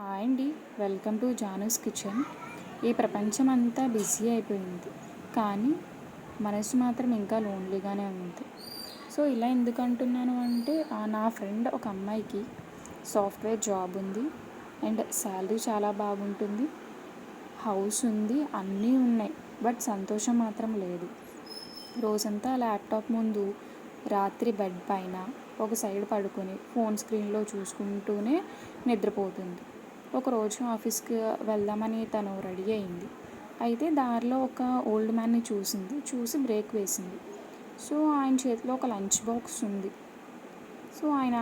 Hi అండి. Welcome to Janu's kitchen. ఈ ప్రపంచం అంతా బిజీ అయిపోయింది, కానీ మనసు మాత్రం ఇంకా లోన్లీగానే ఉంది. సో ఇలా ఎందుకు అంటున్నాను అంటే, నా ఫ్రెండ్ ఒక అమ్మాయికి సాఫ్ట్వేర్ జాబ్ ఉంది అండ్ శాలరీ చాలా బాగుంటుంది, హౌస్ ఉంది, అన్నీ ఉన్నాయి. బట్ సంతోషం మాత్రం లేదు. రోజంతా ల్యాప్టాప్ ముందు, రాత్రి బెడ్ పైన ఒక సైడ్ పడుకొని ఫోన్ స్క్రీన్లో చూసుకుంటూనే నిద్రపోతుంది. ఒకరోజు ఆఫీస్కి వెళ్దామని తను రెడీ అయింది. అయితే దారిలో ఒక ఓల్డ్ మ్యాన్ని చూసి బ్రేక్ వేసింది. సో ఆయన చేతిలో ఒక లంచ్ బాక్స్ ఉంది. సో ఆయన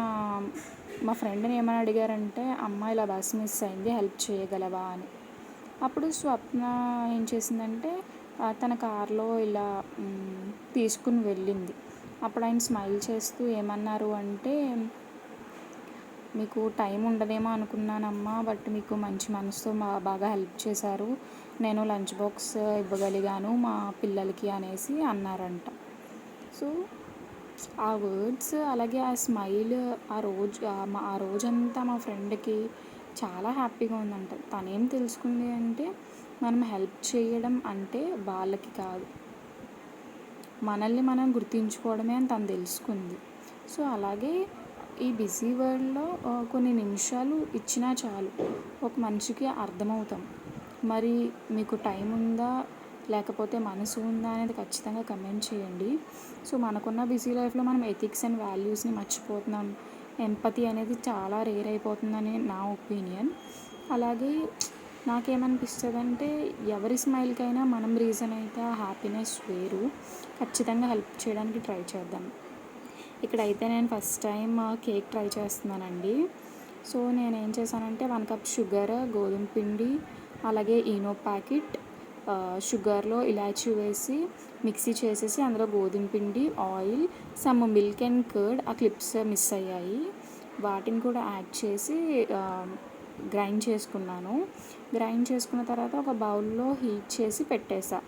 మా ఫ్రెండ్ని ఏమని అడిగారంటే, అమ్మ ఇలా బస్ మిస్ అయింది, హెల్ప్ చేయగలవా అని. అప్పుడు స్వప్న ఏం చేసిందంటే, తన కార్లో ఇలా తీసుకుని వెళ్ళింది. అప్పుడు ఆయన స్మైల్ చేస్తూ ఏమన్నారు అంటే, మీకు టైం ఉండదేమో అనుకున్నానమ్మా, బట్ మీకు మంచి మనసుతో బాగా హెల్ప్ చేశారు, నేను లంచ్ బాక్స్ ఇవ్వగలిగాను మా పిల్లలకి అనేసి అన్నారంట. సో ఆ వర్డ్స్ అలాగే ఆ స్మైల్ ఆ రోజంతా మా ఫ్రెండ్కి చాలా హ్యాపీగా ఉందంట. తనేం తెలుసుకుంది అంటే, మనం హెల్ప్ చేయడం అంటే వాళ్ళకి కాదు, మనల్ని మనం గుర్తించుకోవడమే అని తను తెలుసుకుంది. సో అలాగే ఈ బిజీ వరల్డ్లో కొన్ని నిమిషాలు ఇచ్చినా చాలు, ఒక మనిషికి అర్థమవుతాం. మరి మీకు టైం ఉందా లేకపోతే మనసు ఉందా అనేది ఖచ్చితంగా కమెంట్ చేయండి. సో మనకున్న బిజీ లైఫ్లో మనం ఎథిక్స్ అండ్ వాల్యూస్ని మర్చిపోతున్నాం. ఎంపతి అనేది చాలా రేర్ అయిపోతుందని నా ఒపీనియన్. అలాగే నాకేమనిపిస్తుంది అంటే, ఎవరి స్మైల్కైనా మనం రీజన్ అయితే ఆ హ్యాపీనెస్ వేరు. ఖచ్చితంగా హెల్ప్ చేయడానికి ట్రై చేద్దాం. ఇక్కడైతే నేను ఫస్ట్ టైం కేక్ ట్రై చేస్తున్నానండి. సో నేనేం చేశానంటే, 1 కప్ షుగర్, గోధుమ పిండి, అలాగే ఈనో ప్యాకెట్, షుగర్లో ఇలాచీ వేసి మిక్సీ చేసేసి అందులో గోధుమ పిండి, oil, some milk and curd, ఆ క్లిప్స్ మిస్ అయ్యాయి, వాటిని కూడా యాడ్ చేసి గ్రైండ్ చేసుకున్నాను. గ్రైండ్ చేసుకున్న తర్వాత ఒక బౌల్లో హీట్ చేసి పెట్టేసా.